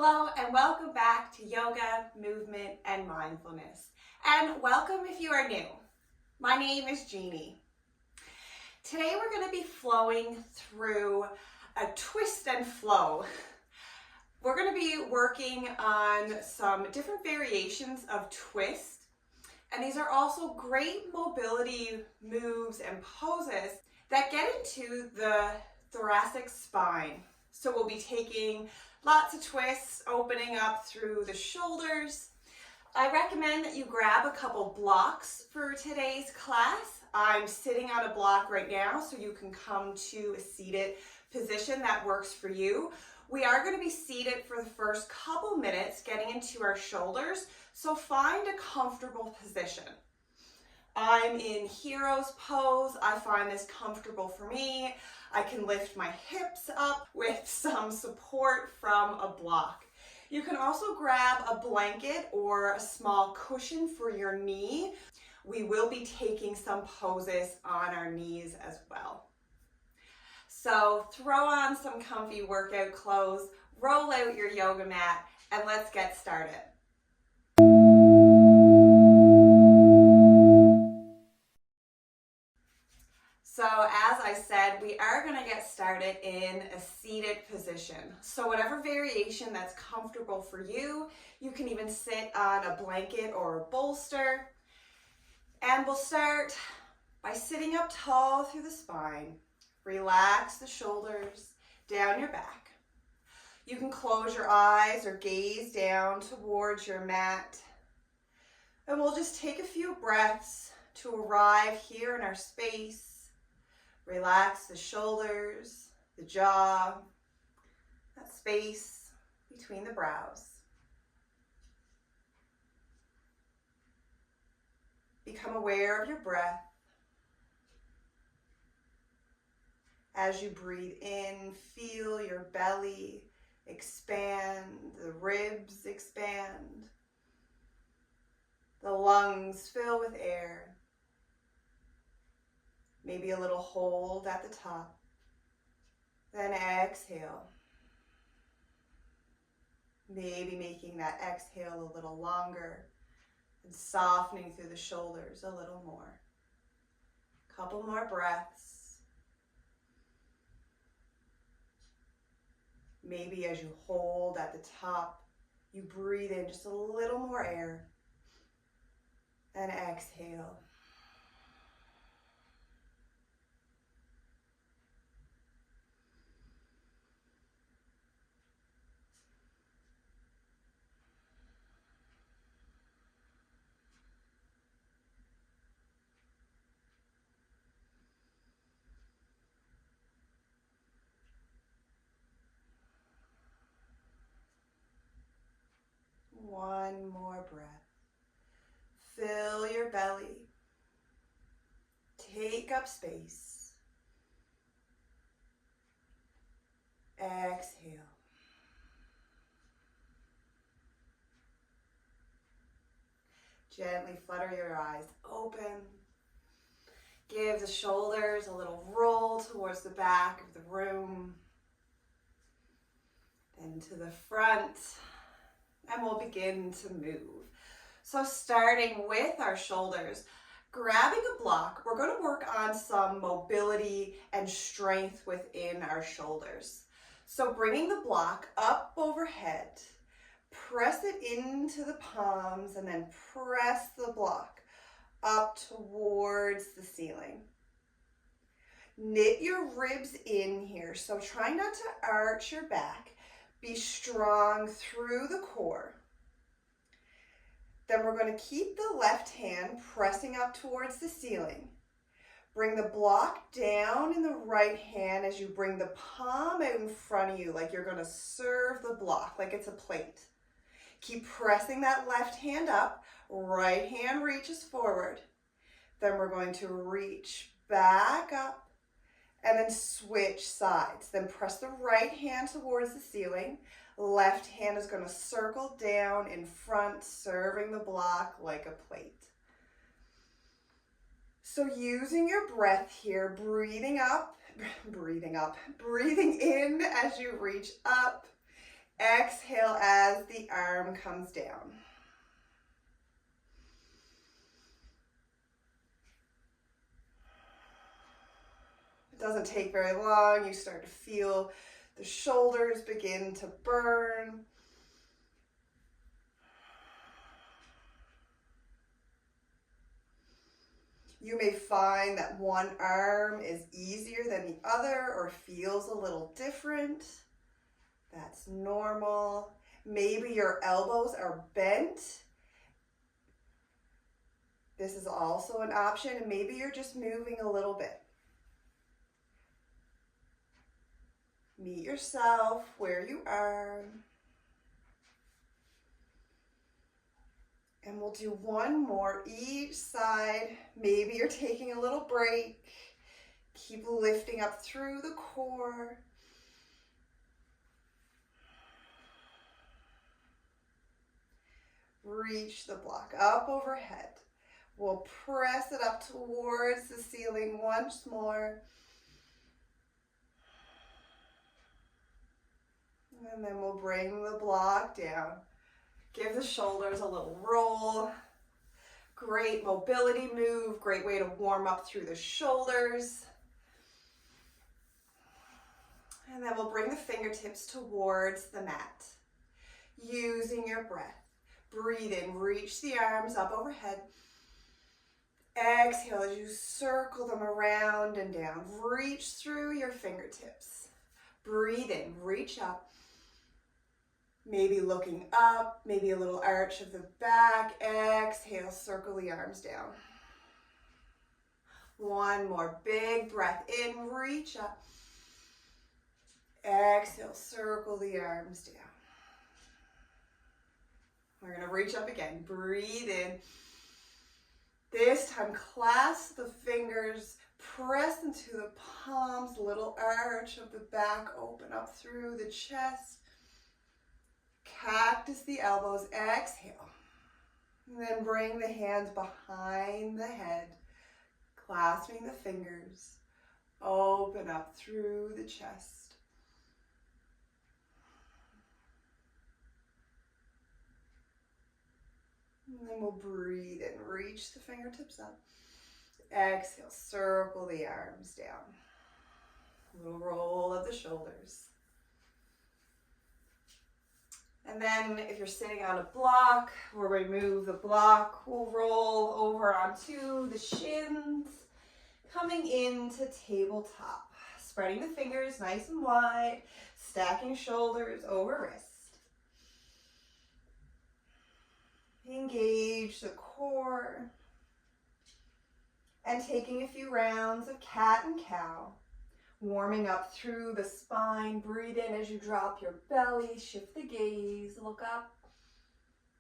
Hello and welcome back to Yoga, Movement, and Mindfulness. And welcome if you are new. My name is Jeannie. Today we're going to be flowing through a twist and flow. We're going to be working on some different variations of twist. And these are also great mobility moves and poses that get into the thoracic spine. So we'll be taking lots of twists, opening up through the shoulders. I recommend that you grab a couple blocks for today's class. I'm sitting on a block right now, so you can come to a seated position that works for you. We are going to be seated for the first couple minutes, getting into our shoulders, so find a comfortable position. I'm in hero's pose. I find this comfortable for me. I can lift my hips up with some support from a block. You can also grab a blanket or a small cushion for your knee. We will be taking some poses on our knees as well. So throw on some comfy workout clothes, roll out your yoga mat, and let's get started. So as I said, we are going to get started in a seated position. So whatever variation that's comfortable for you, you can even sit on a blanket or a bolster. And we'll start by sitting up tall through the spine. Relax the shoulders down your back. You can close your eyes or gaze down towards your mat. And we'll just take a few breaths to arrive here in our space. Relax the shoulders, the jaw, that space between the brows. Become aware of your breath. As you breathe in, feel your belly expand, the ribs expand, the lungs fill with air. Maybe a little hold at the top. Then exhale. Maybe making that exhale a little longer and softening through the shoulders a little more. Couple more breaths. Maybe as you hold at the top, you breathe in just a little more air and exhale. One more breath. Fill your belly. Take up space. Exhale. Gently flutter your eyes open. Give the shoulders a little roll towards the back of the room. Then to the front. And we'll begin to move. So starting with our shoulders, grabbing a block, we're going to work on some mobility and strength within our shoulders. So bringing the block up overhead, press it into the palms and then press the block up towards the ceiling. Knit your ribs in here, so try not to arch your back. Be strong through the core. Then we're going to keep the left hand pressing up towards the ceiling. Bring the block down in the right hand as you bring the palm out in front of you, like you're going to serve the block, like it's a plate. Keep pressing that left hand up. Right hand reaches forward. Then we're going to reach back up. And then switch sides. Then press the right hand towards the ceiling. Left hand is going to circle down in front, serving the block like a plate. So using your breath here, breathing in as you reach up Exhale as the arm comes down. It doesn't take very long. You start to feel the shoulders begin to burn. You may find that one arm is easier than the other or feels a little different. That's normal. Maybe your elbows are bent. This is also an option, and maybe you're just moving a little bit. Meet yourself where you are. And we'll do one more each side. Maybe you're taking a little break. Keep lifting up through the core. Reach the block up overhead. We'll press it up towards the ceiling once more. And then we'll bring the block down. Give the shoulders a little roll. Great mobility move. Great way to warm up through the shoulders. And then we'll bring the fingertips towards the mat. Using your breath. Breathe in, reach the arms up overhead. Exhale as you circle them around and down. Reach through your fingertips. Breathe in, reach up. Maybe looking up, maybe a little arch of the back. Exhale, circle the arms down. One more big breath in, reach up. Exhale, circle the arms down. We're going to reach up again. Breathe in. This time, clasp the fingers, press into the palms, little arch of the back, open up through the chest. Cactus the elbows, exhale. And then bring the hands behind the head, clasping the fingers, open up through the chest. And then we'll breathe and reach the fingertips up. Exhale, circle the arms down. A little roll of the shoulders. And then if you're sitting on a block, we'll remove the block. We'll roll over onto the shins, coming into tabletop. Spreading the fingers nice and wide, stacking shoulders over wrist. Engage the core. And taking a few rounds of cat and cow. Warming up through the spine. Breathe in as you drop your belly. Shift the gaze. Look up.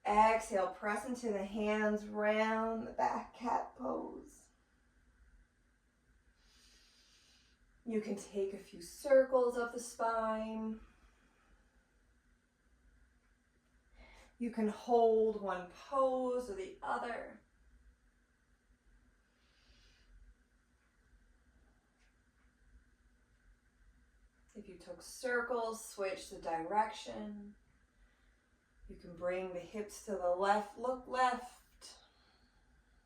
Exhale. Press into the hands. Round the back cat pose. You can take a few circles of the spine. You can hold one pose or the other. If you took circles, switch the direction. You can bring the hips to the left, look left.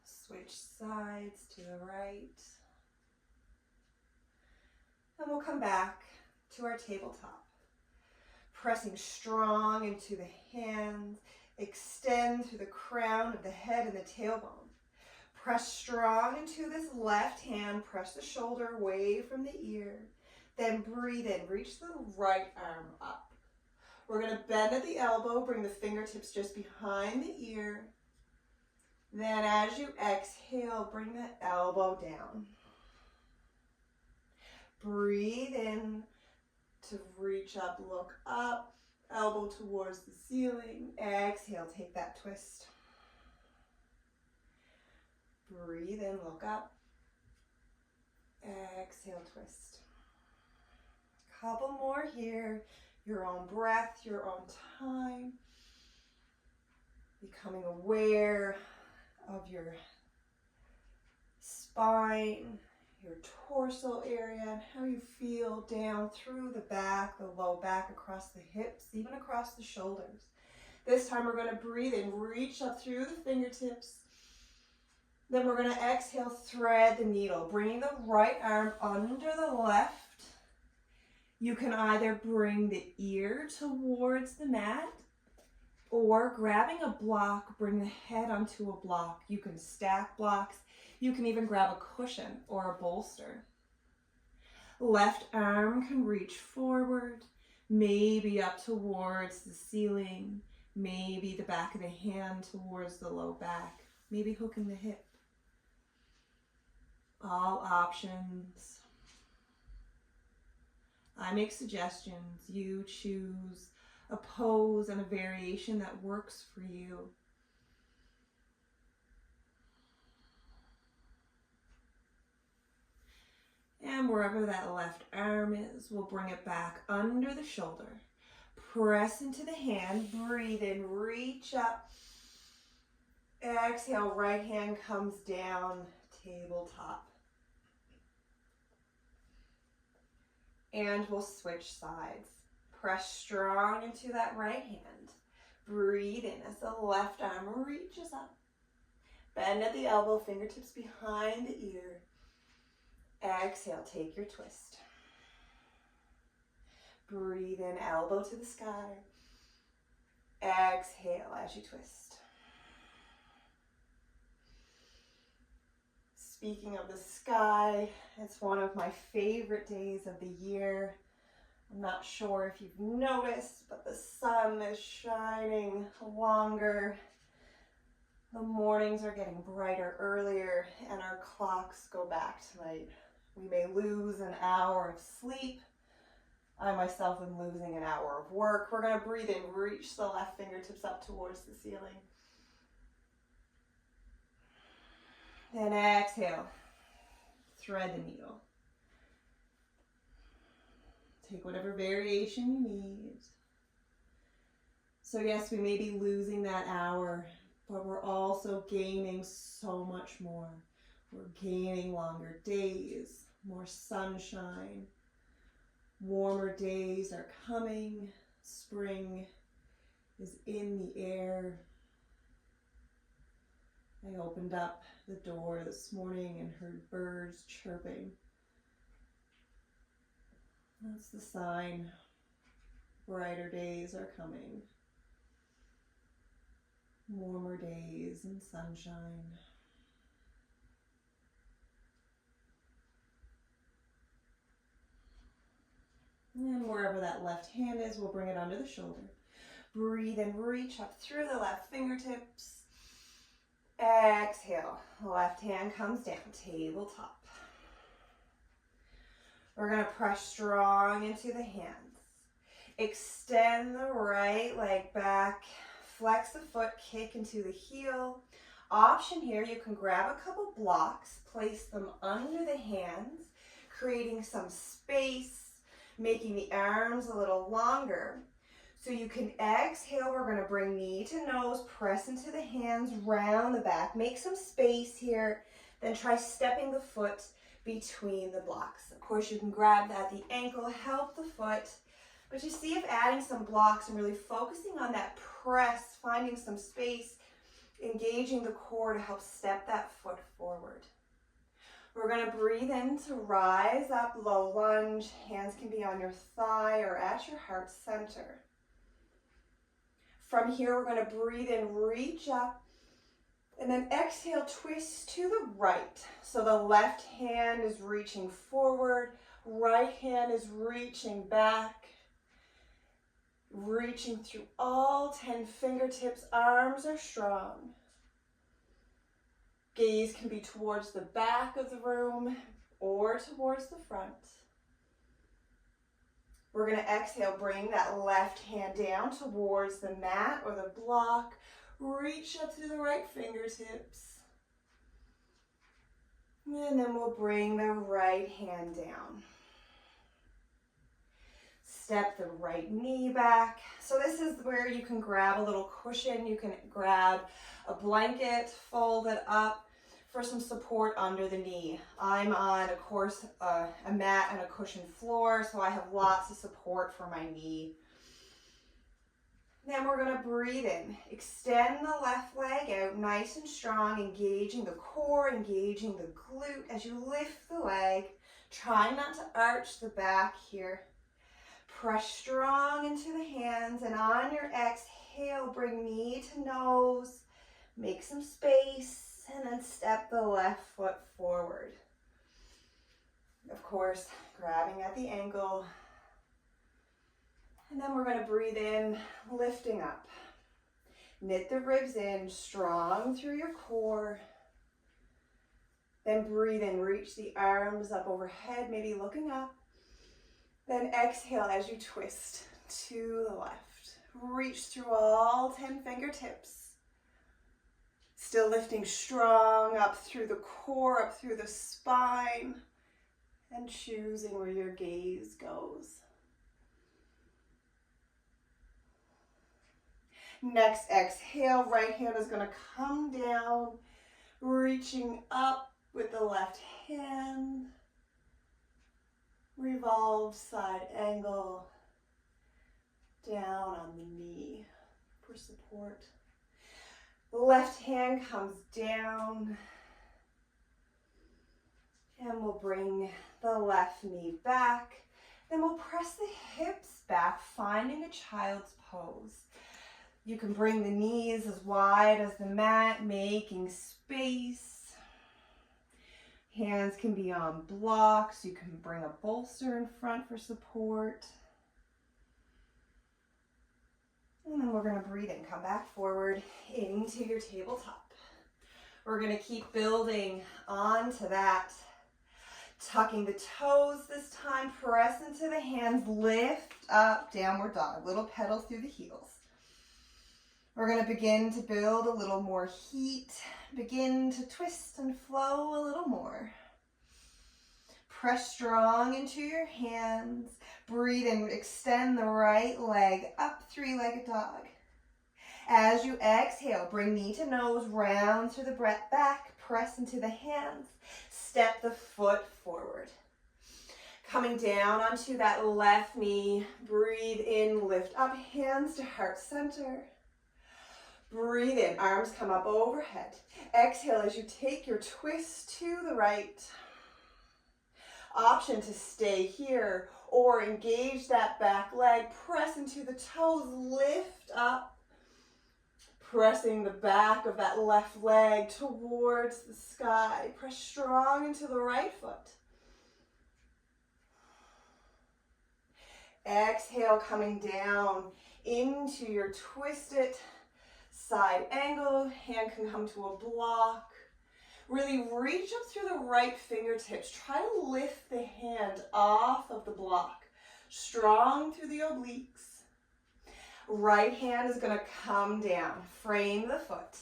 Switch sides to the right. And we'll come back to our tabletop. Pressing strong into the hands. Extend through the crown of the head and the tailbone. Press strong into this left hand. Press the shoulder away from the ear. Then breathe in. Reach the right arm up. We're going to bend at the elbow. Bring the fingertips just behind the ear. Then as you exhale, bring the elbow down. Breathe in to reach up, look up, elbow towards the ceiling. Exhale, take that twist. Breathe in, look up. Exhale, twist. Couple more here. Your own breath, your own time. Becoming aware of your spine, your torso area and how you feel down through the back, the low back, across the hips, even across the shoulders. This time we're going to breathe in, reach up through the fingertips. Then we're going to exhale, thread the needle, bringing the right arm under the left. You can either bring the ear towards the mat or grabbing a block, bring the head onto a block. You can stack blocks. You can even grab a cushion or a bolster. Left arm can reach forward, maybe up towards the ceiling, maybe the back of the hand towards the low back, maybe hooking the hip. All options. I make suggestions. You choose a pose and a variation that works for you. And wherever that left arm is, we'll bring it back under the shoulder. Press into the hand, breathe in, reach up. Exhale, right hand comes down, tabletop. And we'll switch sides. Press strong into that right hand. Breathe in as the left arm reaches up. Bend at the elbow, fingertips behind the ear. Exhale, take your twist. Breathe in, elbow to the sky. Exhale as you twist. Speaking of the sky, it's one of my favorite days of the year. I'm not sure if you've noticed, but the sun is shining longer. The mornings are getting brighter earlier, and our clocks go back tonight. We may lose an hour of sleep. I myself am losing an hour of work. We're going to breathe in, reach the left fingertips up towards the ceiling. Then exhale, thread the needle. Take whatever variation you need. So yes, we may be losing that hour, but we're also gaining so much more. We're gaining longer days, more sunshine. Warmer days are coming. Spring is in the air. I opened up the door this morning and heard birds chirping. That's the sign. Brighter days are coming. Warmer days and sunshine. And wherever that left hand is, we'll bring it under the shoulder. Breathe and reach up through the left fingertips. Exhale, left hand comes down, tabletop. We're going to press strong into the hands. Extend the right leg back, flex the foot, kick into the heel. Option here, you can grab a couple blocks, place them under the hands, creating some space, making the arms a little longer. So you can exhale, we're going to bring knee to nose, press into the hands, round the back, make some space here, then try stepping the foot between the blocks. Of course, you can grab at the ankle, help the foot, but you see if adding some blocks and really focusing on that press, finding some space, engaging the core to help step that foot forward. We're going to breathe in to rise up, low lunge. Hands can be on your thigh or at your heart center. From here, we're going to breathe in, reach up, and then exhale, twist to the right. So the left hand is reaching forward, right hand is reaching back, reaching through all 10 fingertips, arms are strong. Gaze can be towards the back of the room or towards the front. We're going to exhale, bring that left hand down towards the mat or the block. Reach up through the right fingertips. And then we'll bring the right hand down. Step the right knee back. So this is where you can grab a little cushion. You can grab a blanket, fold it up. for some support under the knee. I'm on, of course, a mat and a cushioned floor, so I have lots of support for my knee. Then we're going to breathe in. Extend the left leg out nice and strong, engaging the core, engaging the glute as you lift the leg. Try not to arch the back here. Press strong into the hands, and on your exhale, bring knee to nose. Make some space, and then step the left foot forward. Of course, grabbing at the ankle. And then we're going to breathe in, lifting up. Knit the ribs in, strong through your core. Then breathe in, reach the arms up overhead, maybe looking up. Then exhale as you twist to the left. Reach through all 10 fingertips. Still lifting strong up through the core, up through the spine, and choosing where your gaze goes. Next exhale, right hand is going to come down, reaching up with the left hand. Revolve side angle, down on the knee for support. The left hand comes down, and we'll bring the left knee back. Then we'll press the hips back, finding a child's pose. You can bring the knees as wide as the mat, making space. Hands can be on blocks. You can bring a bolster in front for support. And then we're going to breathe in, come back forward into your tabletop. We're going to keep building onto that. Tucking the toes this time, press into the hands, lift up, downward dog, little pedal through the heels. We're going to begin to build a little more heat, begin to twist and flow a little more. Press strong into your hands. Breathe in, extend the right leg up, three-legged dog. As you exhale, bring knee to nose, round through the breath back, press into the hands, step the foot forward. Coming down onto that left knee, breathe in, lift up, hands to heart center. Breathe in, arms come up overhead. Exhale as you take your twist to the right. Option to stay here or engage that back leg, press into the toes, lift up, pressing the back of that left leg towards the sky. Press strong into the right foot. Exhale, coming down into your twisted side angle. Hand can come to a block. Really reach up through the right fingertips. Try to lift the hand off of the block. Strong through the obliques. Right hand is going to come down. Frame the foot.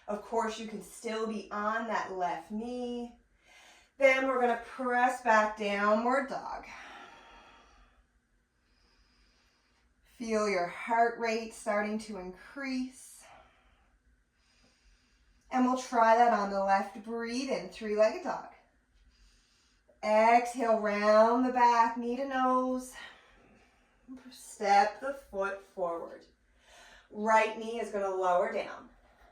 Of course, you can still be on that left knee. Then we're going to press back, downward dog. Feel your heart rate starting to increase. And we'll try that on the left. Breathe in, three-legged dog. Exhale, round the back, knee to nose. Step the foot forward. Right knee is going to lower down.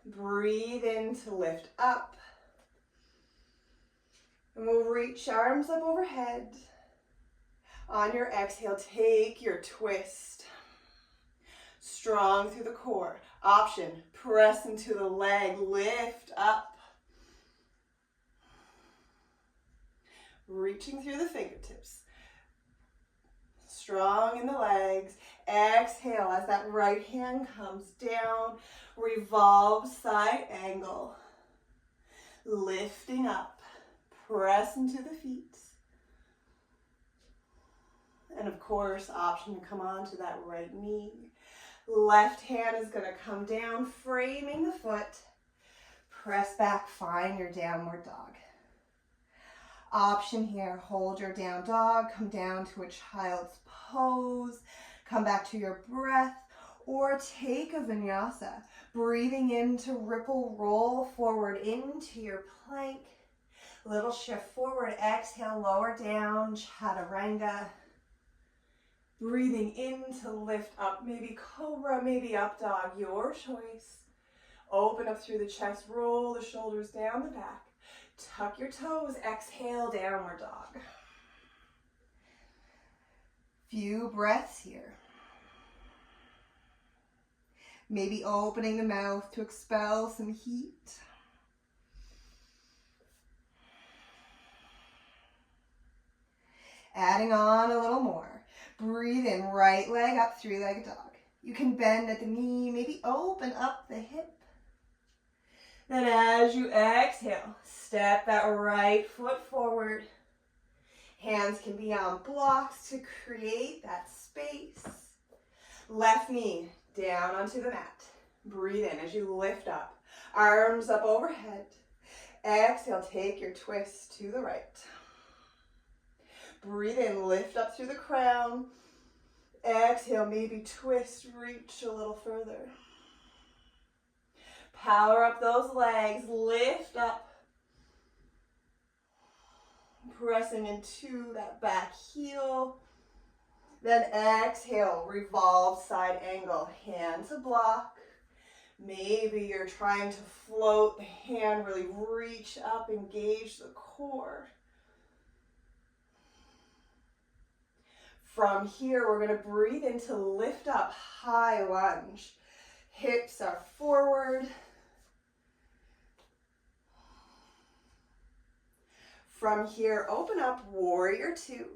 Breathe in to lift up. And we'll reach arms up overhead. On your exhale, take your twist. Strong through the core. Option, press into the leg, lift up. Reaching through the fingertips. Strong in the legs. Exhale as that right hand comes down. Revolve side angle. Lifting up. Press into the feet. And of course, option to come onto that right knee. Left hand is going to come down, framing the foot. Press back, find your downward dog. Option here, hold your down dog, come down to a child's pose, come back to your breath, Or take a vinyasa, breathing in to ripple, roll forward into your plank. Little shift forward, exhale, lower down, chaturanga. Breathing in to lift up, maybe cobra, maybe up dog, your choice. Open up through the chest, roll the shoulders down the back. Tuck your toes, exhale, downward dog. Few breaths here. Maybe opening the mouth to expel some heat. Adding on a little more. Breathe in, right leg up, three-legged dog. You can bend at the knee, maybe open up the hip. Then as you exhale, step that right foot forward. Hands can be on blocks to create that space. Left knee down onto the mat. Breathe in as you lift up. Arms up overhead. Exhale, take your twist to the right. Breathe in, lift up through the crown. Exhale, maybe twist, reach a little further. Power up those legs, lift up. Pressing into that back heel. Then exhale, revolve side angle, hand to block. Maybe you're trying to float the hand, really reach up, engage the core. From here, we're going to breathe into lift up, high lunge. Hips are forward. From here, open up, warrior two.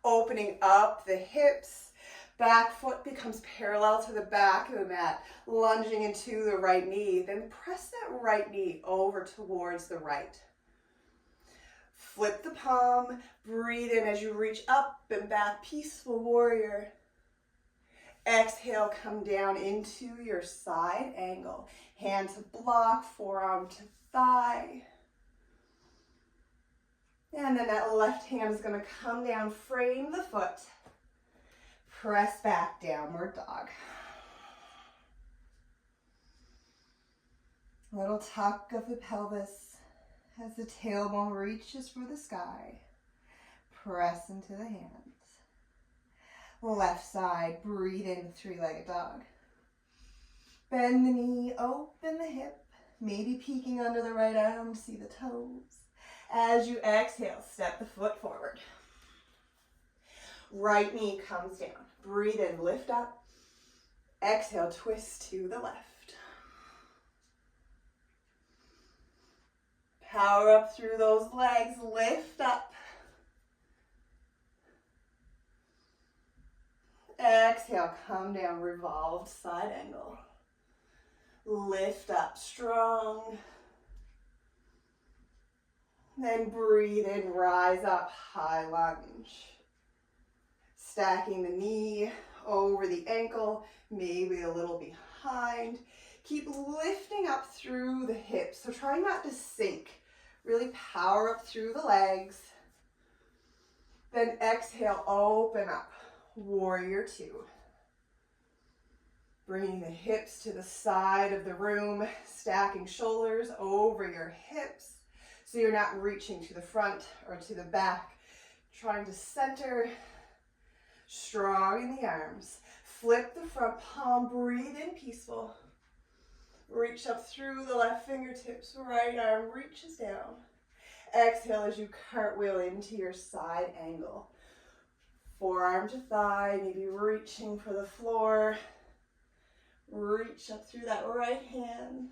Opening up the hips, back foot becomes parallel to the back of the mat, lunging into the right knee. Then press that right knee over towards the right. Flip the palm, breathe in as you reach up and back, peaceful warrior. Exhale, come down into your side angle. Hand to block, forearm to thigh. And then that left hand is going to come down, frame the foot. Press back, downward dog. Little tuck of the pelvis as the tailbone reaches for the sky. Press into the hands. Left side, breathe in, three-legged dog. Bend the knee, open the hip, maybe peeking under the right arm to see the toes. As you exhale, step the foot forward. Right knee comes down. Breathe in, lift up. Exhale, twist to the left. Power up through those legs, lift up. Exhale, come down, revolved side angle. Lift up, strong. Then breathe in, rise up, high lunge. Stacking the knee over the ankle, maybe a little behind. Keep lifting up through the hips, so try not to sink. Really power up through the legs. Then exhale, open up, warrior two. Bringing the hips to the side of the room, stacking shoulders over your hips. So you're not reaching to the front or to the back. Trying to center, strong in the arms. Flip the front palm, breathe in, peaceful. Reach up through the left fingertips, right arm reaches down. Exhale as you cartwheel into your side angle. Forearm to thigh, maybe reaching for the floor. Reach up through that right hand.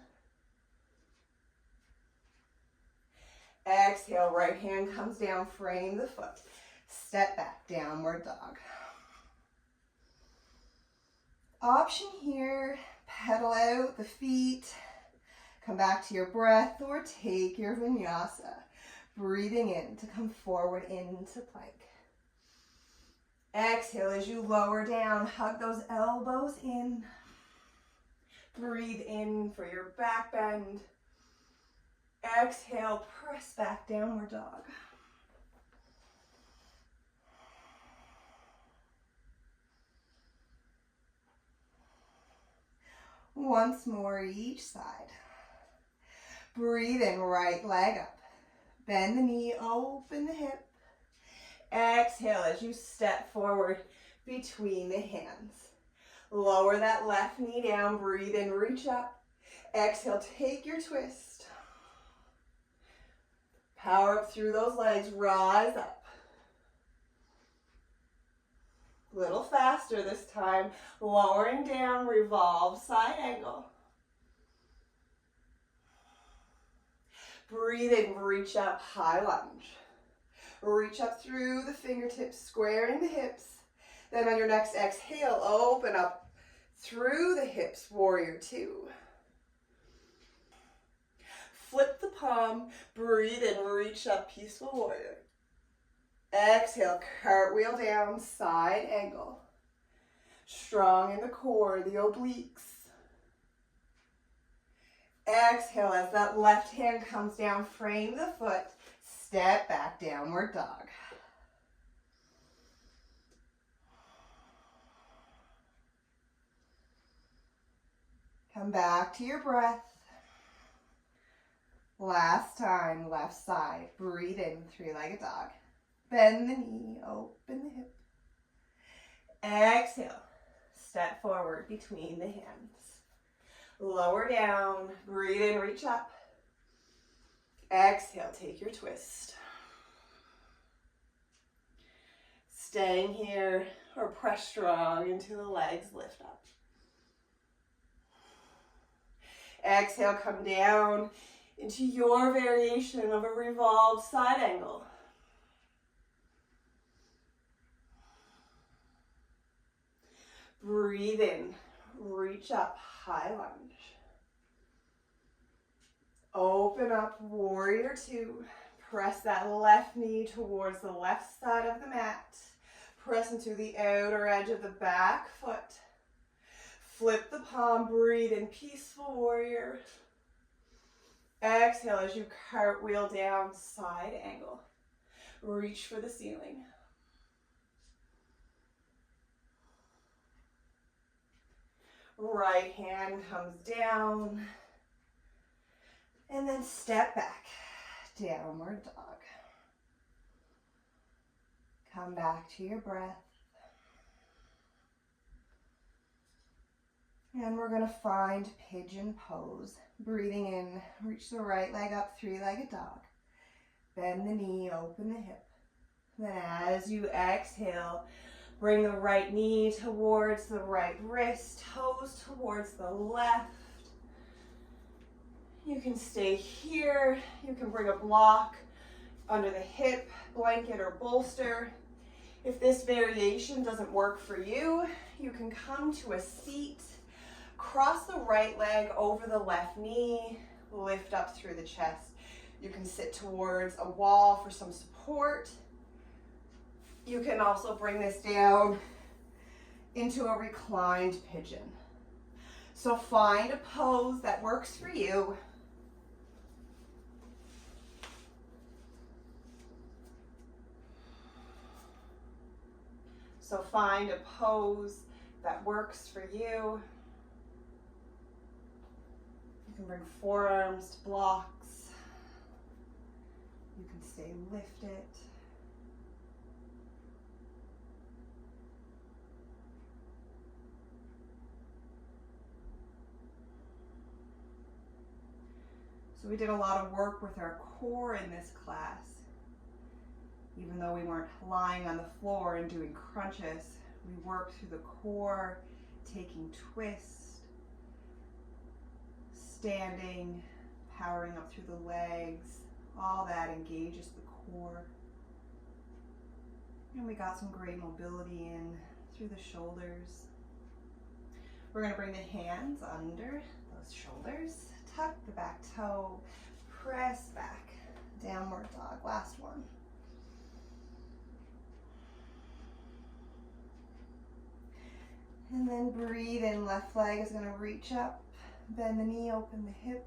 Exhale, right hand comes down, frame the foot. Step back, downward dog. Option here, pedal out the feet. Come back to your breath or take your vinyasa. Breathing in to come forward into plank. Exhale as you lower down, hug those elbows in. Breathe in for your back bend. Exhale, press back, downward dog. Once more each side. Breathe in, right leg up. Bend the knee, open the hip. Exhale as you step forward between the hands. Lower that left knee down, breathe in, reach up. Exhale, take your twist. Power up through those legs, rise up. Little faster this time, lowering down, revolve, side angle. Breathe in, reach up, high lunge. Reach up through the fingertips, squaring the hips. Then on your next exhale, open up through the hips, warrior two. Flip the palm, breathe in, reach up, peaceful warrior. Exhale, cartwheel down, side angle. Strong in the core, the obliques. Exhale as that left hand comes down, frame the foot, step back, downward dog. Come back to your breath. Last time, left side. Breathe in, three-legged dog. Bend the knee, open the hip. Exhale, step forward between the hands. Lower down, breathe in, reach up. Exhale, take your twist. Staying here or press strong into the legs, lift up. Exhale, come down into your variation of a revolved side angle. Breathe in, reach up, high lunge. Open up, warrior two. Press that left knee towards the left side of the mat. Press into the outer edge of the back foot. Flip the palm, breathe in, peaceful warrior. Exhale as you cartwheel down, side angle. Reach for the ceiling. Right hand comes down. And then step back, downward dog. Come back to your breath. And we're going to find pigeon pose. Breathing in, reach the right leg up, three-legged dog. Bend the knee, open the hip. Then as you exhale, bring the right knee towards the right wrist, toes towards the left. You can stay here. You can bring a block under the hip, blanket, or bolster. If this variation doesn't work for you, you can come to a seat. Cross the right leg over the left knee, lift up through the chest. You can sit towards a wall for some support. You can also bring this down into a reclined pigeon. So find a pose that works for you. So find a pose that works for you. You can bring forearms to blocks. You can stay lifted. So we did a lot of work with our core in this class. Even though we weren't lying on the floor and doing crunches, we worked through the core, taking twists, standing, powering up through the legs. All that engages the core. And we got some great mobility in through the shoulders. We're going to bring the hands under those shoulders. Tuck the back toe, press back, downward dog, last one. And then breathe in, left leg is going to reach up, bend the knee, open the hip.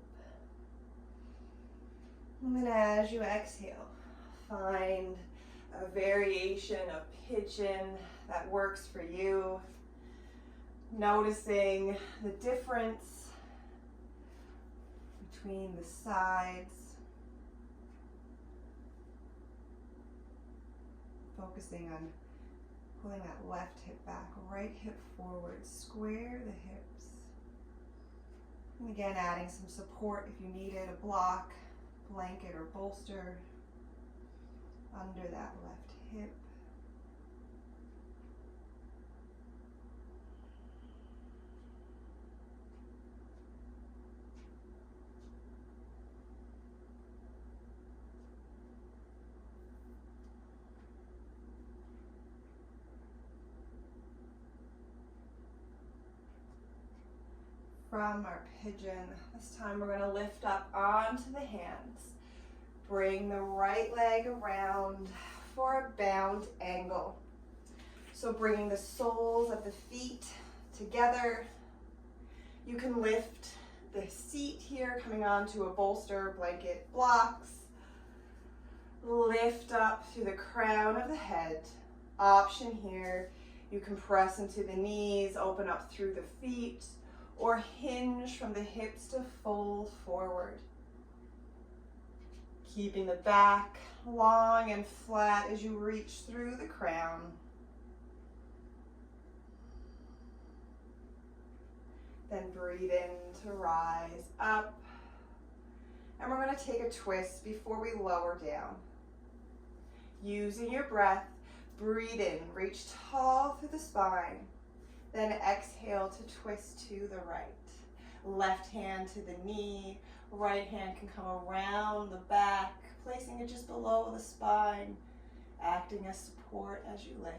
And then as you exhale, find a variation of pigeon that works for you. Noticing the difference between the sides. Focusing on pulling that left hip back, right hip forward, square the hips. And again, adding some support if you needed, a block, blanket, or bolster under that left hip. From our pigeon, this time we're going to lift up onto the hands. Bring the right leg around for a bound angle. So bringing the soles of the feet together. You can lift the seat here, coming onto a bolster, blanket, blocks. Lift up through the crown of the head. Option here, you can press into the knees, open up through the feet, or hinge from the hips to fold forward. Keeping the back long and flat as you reach through the crown. Then breathe in to rise up. And we're going to take a twist before we lower down. Using your breath, breathe in, reach tall through the spine. Then exhale to twist to the right. Left hand to the knee, right hand can come around the back, placing it just below the spine, acting as support as you lift.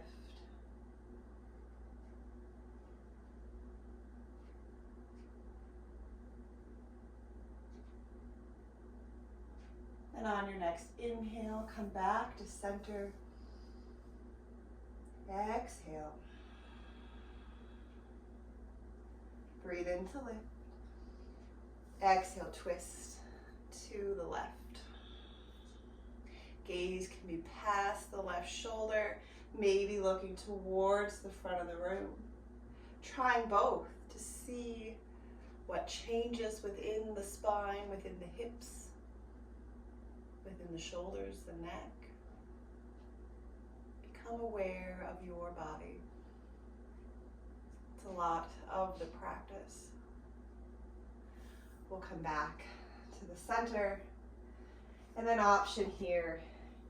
And on your next inhale, come back to center. Exhale. Breathe in to lift. Exhale, twist to the left. Gaze can be past the left shoulder, maybe looking towards the front of the room. Trying both to see what changes within the spine, within the hips, within the shoulders, the neck. Become aware of your body. It's a lot of the practice. We'll come back to the center. And then option here,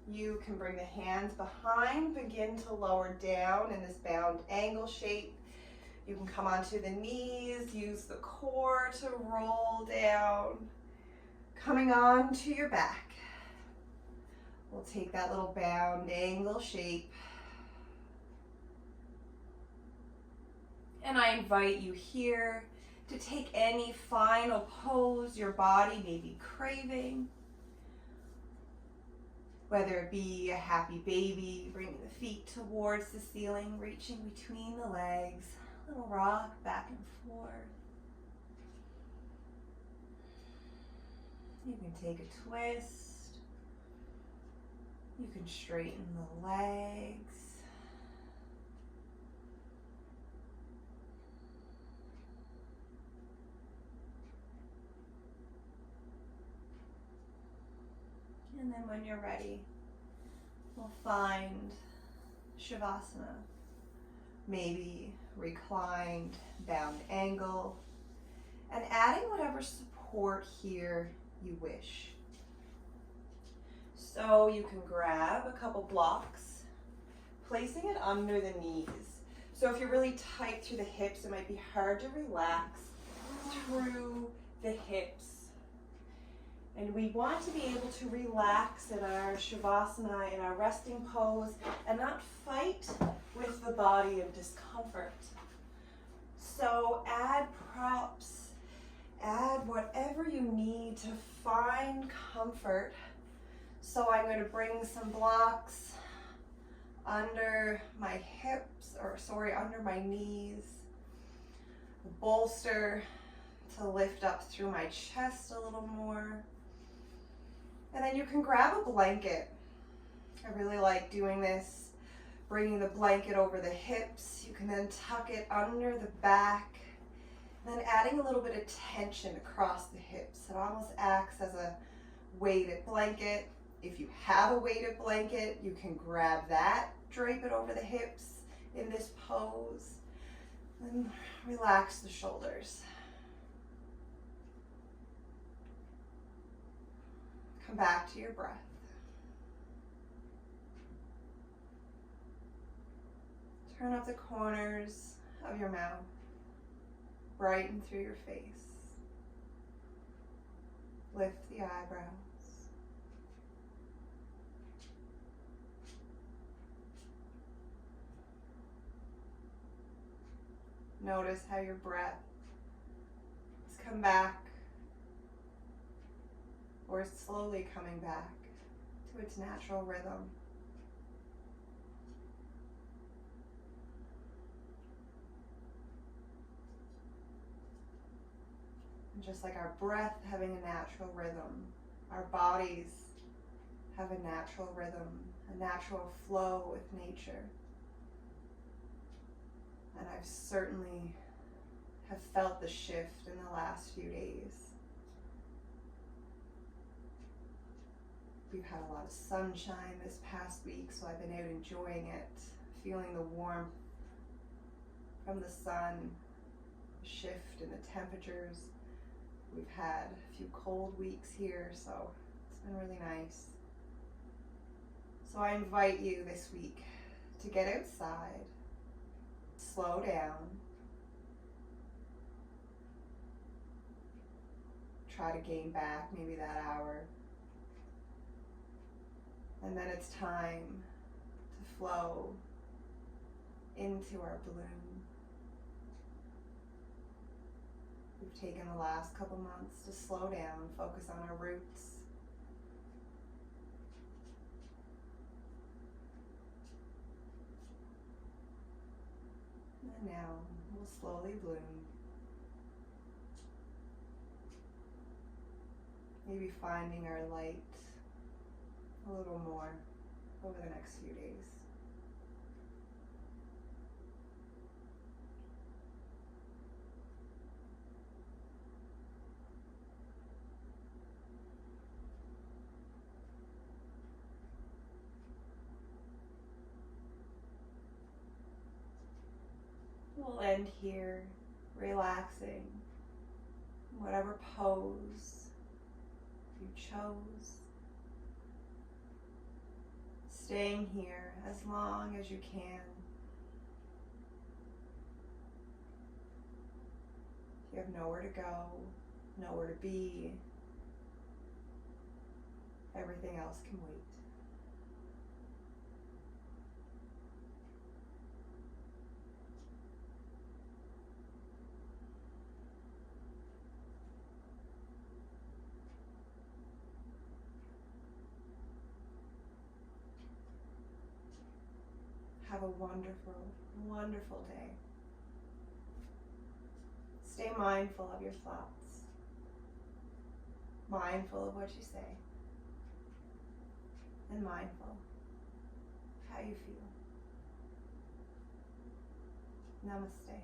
you can bring the hands behind, begin to lower down in this bound angle shape. You can come onto the knees, use the core to roll down. Coming on to your back. We'll take that little bound angle shape. And I invite you here to take any final pose your body may be craving. Whether it be a happy baby, bringing the feet towards the ceiling, reaching between the legs, little rock back and forth. You can take a twist. You can straighten the legs. And then when you're ready, we'll find Shavasana. Maybe reclined, bound angle, and adding whatever support here you wish. So you can grab a couple blocks, placing it under the knees. So if you're really tight through the hips, it might be hard to relax through the hips. And we want to be able to relax in our Shavasana, in our resting pose, and not fight with the body of discomfort. So add props, add whatever you need to find comfort. So I'm going to bring some blocks under my hips, under my knees. A bolster to lift up through my chest a little more. And then you can grab a blanket. I really like doing this Bringing the blanket over the hips, you can then tuck it under the back, and then adding a little bit of tension across the hips. It almost acts as a weighted blanket. If you have a weighted blanket, you can grab that, drape it over the hips in this pose, and relax the shoulders. Come back to your breath. Turn up the corners of your mouth, brighten through your face. Lift the eyebrows. Notice how your breath has come back, or is slowly coming back to its natural rhythm. And just like our breath having a natural rhythm, our bodies have a natural rhythm, a natural flow with nature. And I've certainly have felt the shift in the last few days. We've had a lot of sunshine this past week, so I've been out enjoying it, feeling the warmth from the sun, the shift in the temperatures. We've had a few cold weeks here, so it's been really nice. So I invite you this week to get outside, slow down, try to gain back maybe that hour, and then it's time to flow into our bloom. We've taken the last couple months to slow down, focus on our roots. And now we'll slowly bloom. Maybe finding our light a little more over the next few days. We'll end here, relaxing, whatever pose you chose. Staying here as long as you can. If you have nowhere to go, nowhere to be, everything else can wait. Have a wonderful, wonderful day. Stay mindful of your thoughts, mindful of what you say, and mindful of how you feel. Namaste.